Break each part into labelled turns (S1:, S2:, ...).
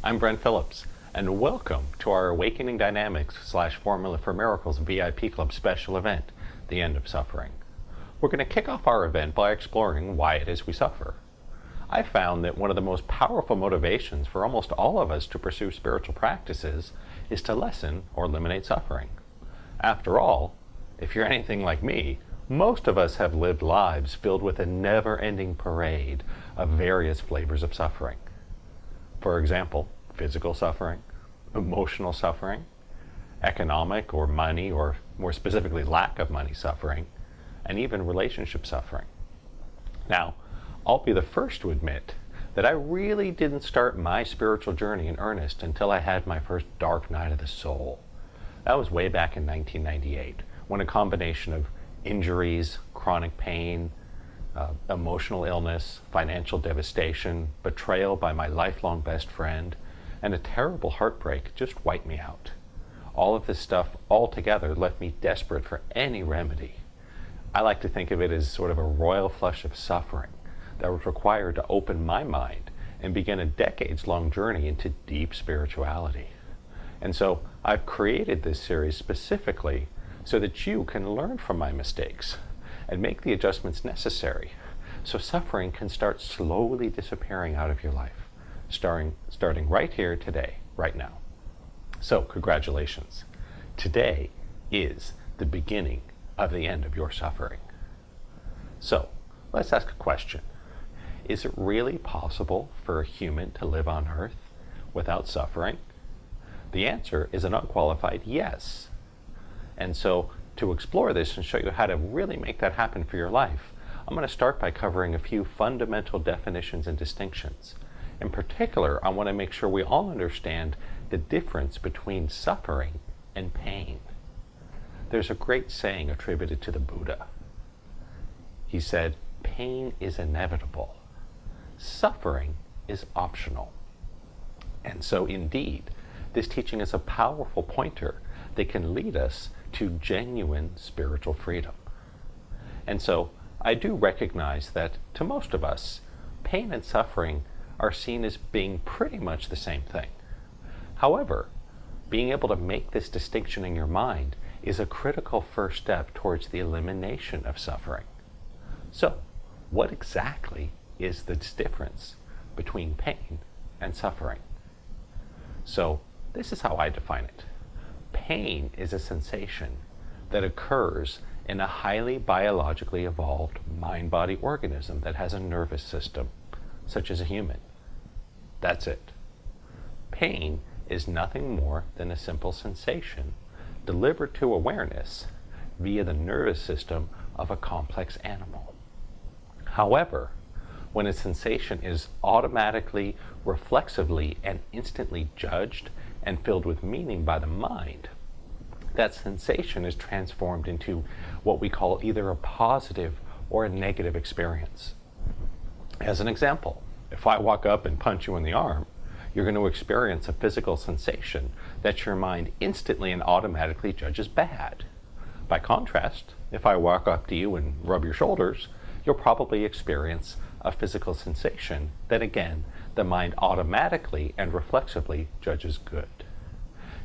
S1: I'm Brent Phillips, and welcome to our Awakening Dynamics / Formula for Miracles VIP Club special event, The End of Suffering. We're going to kick off our event by exploring why it is we suffer. I found that one of the most powerful motivations for almost all of us to pursue spiritual practices is to lessen or eliminate suffering. After all, if you're anything like me, most of us have lived lives filled with a never-ending parade of various flavors of suffering. For example, physical suffering, emotional suffering, economic or money, or more specifically lack of money suffering, and even relationship suffering. Now, I'll be the first to admit that I really didn't start my spiritual journey in earnest until I had my first dark night of the soul. That was way back in 1998, when a combination of injuries, chronic pain, emotional illness, financial devastation, betrayal by my lifelong best friend, and a terrible heartbreak just wiped me out. All of this stuff altogether left me desperate for any remedy. I like to think of it as sort of a royal flush of suffering that was required to open my mind and begin a decades-long journey into deep spirituality. And so I've created this series specifically so that you can learn from my mistakes and make the adjustments necessary so suffering can start slowly disappearing out of your life, starting right here today, right now. So congratulations. Today is the beginning of the end of your suffering. So let's ask a question. Is it really possible for a human to live on Earth without suffering? The answer is an unqualified yes. And so to explore this and show you how to really make that happen for your life, I'm going to start by covering a few fundamental definitions and distinctions. In particular, I want to make sure we all understand the difference between suffering and pain. There's a great saying attributed to the Buddha. He said, "Pain is inevitable. Suffering is optional." And so indeed, this teaching is a powerful pointer that can lead us to genuine spiritual freedom. And so I do recognize that to most of us, pain and suffering are seen as being pretty much the same thing. However, being able to make this distinction in your mind is a critical first step towards the elimination of suffering. So, what exactly is the difference between pain and suffering? So, this is how I define it. Pain is a sensation that occurs in a highly biologically evolved mind-body organism that has a nervous system, such as a human. That's it. Pain is nothing more than a simple sensation delivered to awareness via the nervous system of a complex animal. However, when a sensation is automatically, reflexively, and instantly judged and filled with meaning by the mind, that sensation is transformed into what we call either a positive or a negative experience. As an example, if I walk up and punch you in the arm, you're going to experience a physical sensation that your mind instantly and automatically judges bad. By contrast, if I walk up to you and rub your shoulders, you'll probably experience a physical sensation that, again, the mind automatically and reflexively judges good.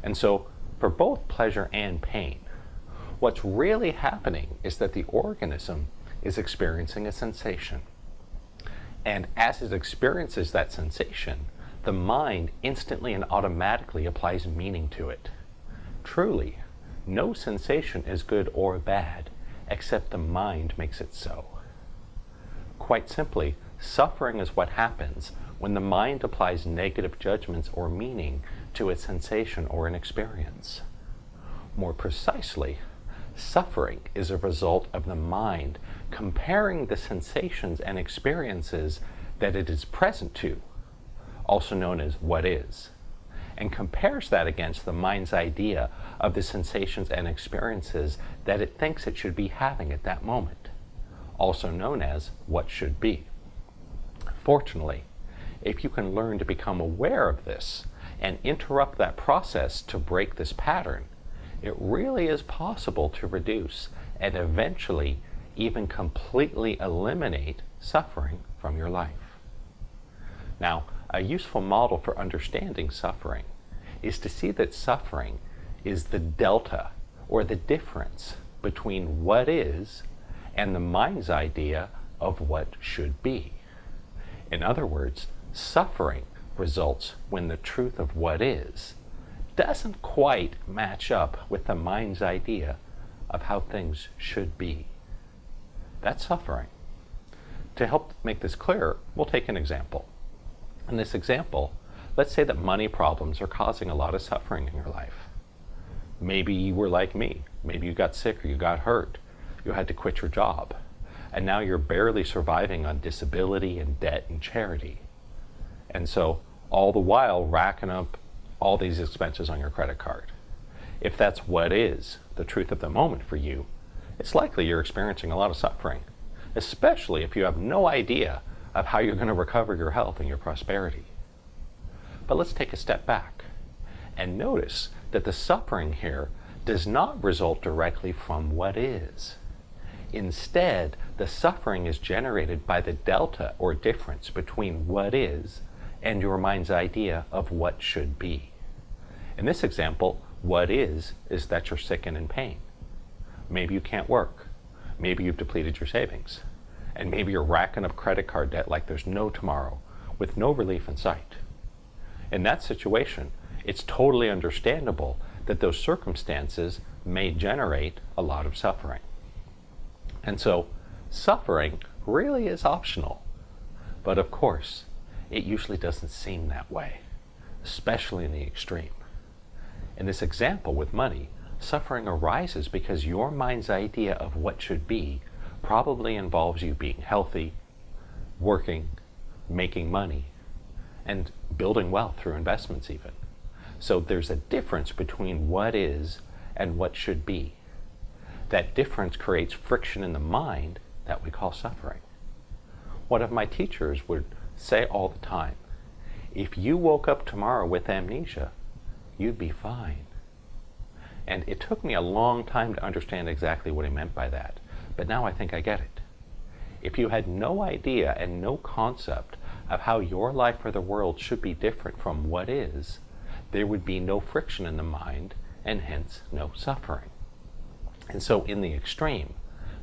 S1: And so, for both pleasure and pain, what's really happening is that the organism is experiencing a sensation. And as it experiences that sensation, the mind instantly and automatically applies meaning to it. Truly, no sensation is good or bad, except the mind makes it so. Quite simply, suffering is what happens when the mind applies negative judgments or meaning to a sensation or an experience. More precisely, suffering is a result of the mind comparing the sensations and experiences that it is present to, also known as what is, and compares that against the mind's idea of the sensations and experiences that it thinks it should be having at that moment, also known as what should be. Fortunately, if you can learn to become aware of this and interrupt that process to break this pattern, it really is possible to reduce and eventually even completely eliminate suffering from your life. Now, A useful model for understanding suffering is to see that suffering is the delta, or the difference, between what is and the mind's idea of what should be. In other words, suffering results when the truth of what is doesn't quite match up with the mind's idea of how things should be. That's suffering. To help make this clearer, we'll take an example. In this example, let's say that money problems are causing a lot of suffering in your life. Maybe you were like me. Maybe you got sick or you got hurt. You had to quit your job. And now you're barely surviving on disability and debt and charity. And so all the while racking up all these expenses on your credit card. If that's what is the truth of the moment for you, it's likely you're experiencing a lot of suffering, especially if you have no idea of how you're going to recover your health and your prosperity. But let's take a step back and notice that the suffering here does not result directly from what is. Instead, the suffering is generated by the delta, or difference, between what is and your mind's idea of what should be. In this example, what is that you're sick and in pain. Maybe you can't work. Maybe you've depleted your savings. And maybe you're racking up credit card debt like there's no tomorrow, with no relief in sight. In that situation, it's totally understandable that those circumstances may generate a lot of suffering. And so, suffering really is optional. But of course, it usually doesn't seem that way, especially in the extreme. In this example with money, suffering arises because your mind's idea of what should be probably involves you being healthy, working, making money, and building wealth through investments even. So there's a difference between what is and what should be. That difference creates friction in the mind that we call suffering. One of my teachers would say all the time, if you woke up tomorrow with amnesia, you'd be fine. And it took me a long time to understand exactly what he meant by that, but now I think I get it. If you had no idea and no concept of how your life or the world should be different from what is, there would be no friction in the mind and hence no suffering. And so in the extreme,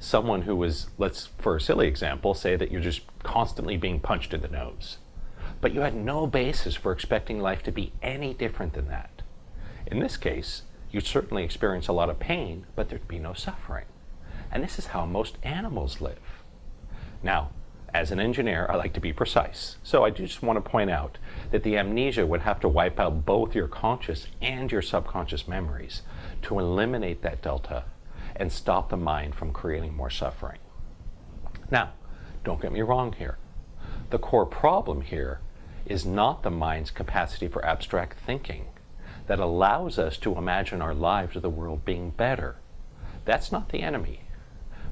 S1: someone who was, let's, for a silly example, say that you're just constantly being punched in the nose, but you had no basis for expecting life to be any different than that. In this case, you'd certainly experience a lot of pain, but there'd be no suffering. And this is how most animals live. Now, as an engineer, I like to be precise, so I just want to point out that the amnesia would have to wipe out both your conscious and your subconscious memories to eliminate that delta and stop the mind from creating more suffering. Now, don't get me wrong here. The core problem here is not the mind's capacity for abstract thinking that allows us to imagine our lives or the world being better. That's not the enemy.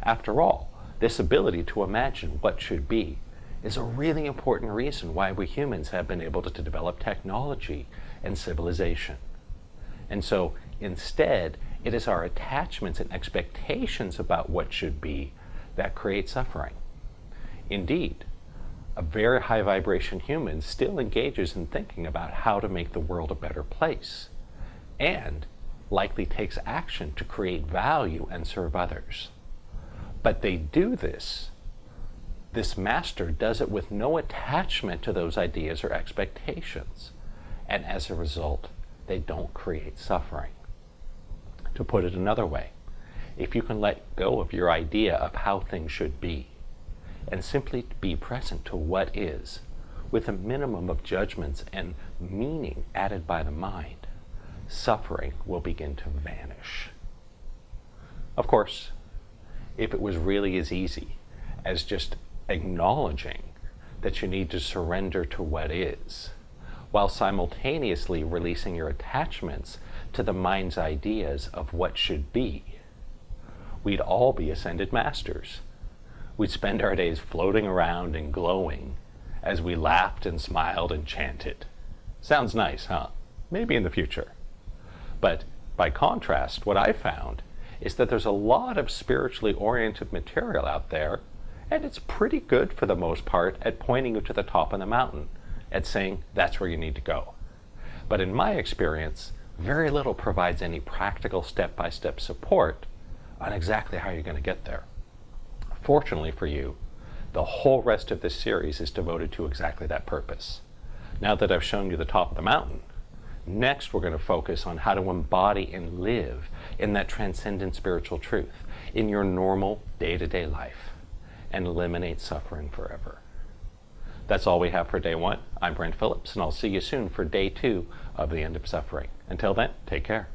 S1: After all, this ability to imagine what should be is a really important reason why we humans have been able to develop technology and civilization. And so, instead, it is our attachments and expectations about what should be that create suffering. Indeed, a very high vibration human still engages in thinking about how to make the world a better place, and likely takes action to create value and serve others. But they do this master does it with no attachment to those ideas or expectations, and as a result, they don't create suffering. To put it another way, if you can let go of your idea of how things should be, and simply be present to what is, with a minimum of judgments and meaning added by the mind, suffering will begin to vanish. Of course, if it was really as easy as just acknowledging that you need to surrender to what is, while simultaneously releasing your attachments to the mind's ideas of what should be, we'd all be ascended masters. We'd spend our days floating around and glowing as we laughed and smiled and chanted. Sounds nice, huh? Maybe in the future. But by contrast, what I found is that there's a lot of spiritually oriented material out there, and it's pretty good for the most part at pointing you to the top of the mountain at saying that's where you need to go. But in my experience, very little provides any practical step-by-step support on exactly how you're going to get there. Fortunately for you, the whole rest of this series is devoted to exactly that purpose. Now that I've shown you the top of the mountain, next we're going to focus on how to embody and live in that transcendent spiritual truth in your normal day-to-day life and eliminate suffering forever. That's all we have for day 1. I'm Brent Phillips, and I'll see you soon for day 2 of The End of Suffering. Until then, take care.